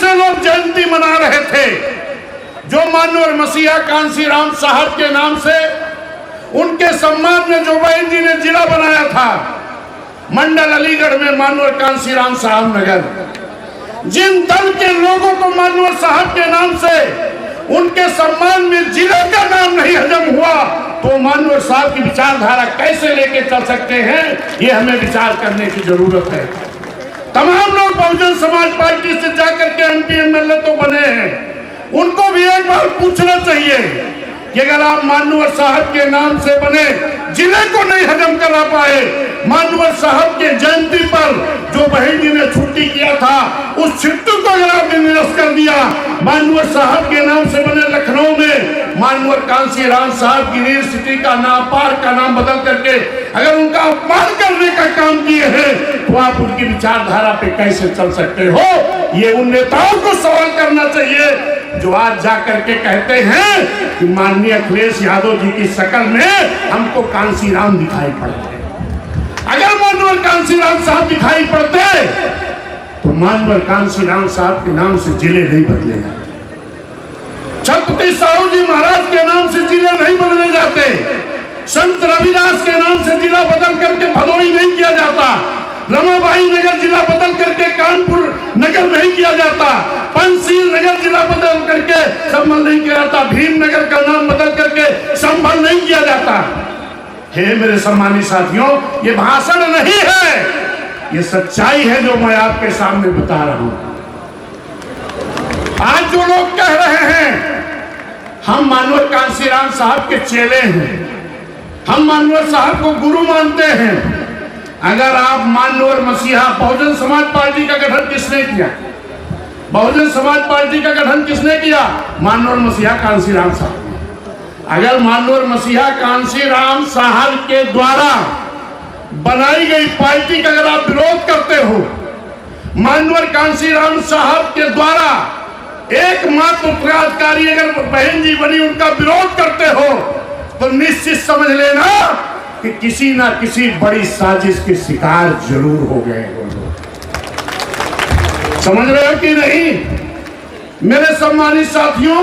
से लोग जयंती मना रहे थे, जो मानवर मसीहा कांसीराम साहब के नाम से उनके सम्मान में जो बहन जी ने जिला बनाया था मंडल अलीगढ़ में मानवर कांसीराम साहब नगर, जिन दल के लोगों को मानवर साहब के नाम से उनके सम्मान में जिले का नाम नहीं हजम हुआ, तो मानवर साहब की विचारधारा कैसे लेके चल सकते हैं, ये हमें विचार करने की जरूरत है। तमाम लोग बहुजन समाज पार्टी से जाकर के एमपी एमएलए तो बने हैं, उनको भी एक बार पूछना चाहिए कि अगर आप मानवर साहब के नाम से बने जिले को नहीं हजम करा पाए, मानवर साहब के जयंती पर जो बहन जी ने छुट्टी किया था उस छुट्टी को अगर आपने निरस्त कर दिया, मानवर साहब के नाम से बने लखनऊ में मानवर कांसीराम साहब की यूनिवर्सिटी का नाम, पार्क का नाम बदल करके अगर उनका अपमान करने का काम किए हैं, तो आप उनकी विचारधारा पे कैसे चल सकते हो? ये उन नेताओं को सवाल करना चाहिए जो आज जाकर के कहते हैं कि माननीय अखिलेश यादव जी की शक्ल में हमको कांसीराम दिखाई पड़ते। अगर मानवर कांसीराम साहब दिखाई पड़ते तो मानवर कांसीराम साहब के नाम से जिले नहीं बदले जाते, छत्रपति साहू जी महाराज के नाम से जिले नहीं बदले जाते, संत रविदास के नाम से जिला बदल करके भदोही नहीं किया जाता, रमाबाई नगर जिला बदल करके कानपुर नगर नहीं किया जाता, पंचशील नगर जिला बदल करके संभल नहीं किया जाता, भीम नगर का नाम बदल करके संभल नहीं किया जाता। हे मेरे सम्मानित साथियों, ये भाषण नहीं है, ये सच्चाई है जो मैं आपके सामने बता रहा हूं। आज जो लोग कह रहे हैं हम मानवर कांसीराम साहब के चेले हैं, हम मानवर साहब को गुरु मानते हैं, अगर आप मानवर मसीहा, बहुजन समाज पार्टी का गठन किसने किया? बहुजन समाज पार्टी का गठन किसने किया? मानवर मसीहा कांसीराम साहब। अगर मानवर मसीहा कांसीराम साहब के द्वारा बनाई गई पार्टी का अगर आप विरोध करते हो, मानवर कांसीराम साहब के द्वारा एकमात्र उत्तराधिकारी अगर बहन जी बनी उनका विरोध करते हो, तो निश्चित समझ लेना कि किसी ना किसी बड़ी साजिश के शिकार जरूर हो गए हो। समझ रहे हो कि नहीं? मेरे सम्मानित साथियों,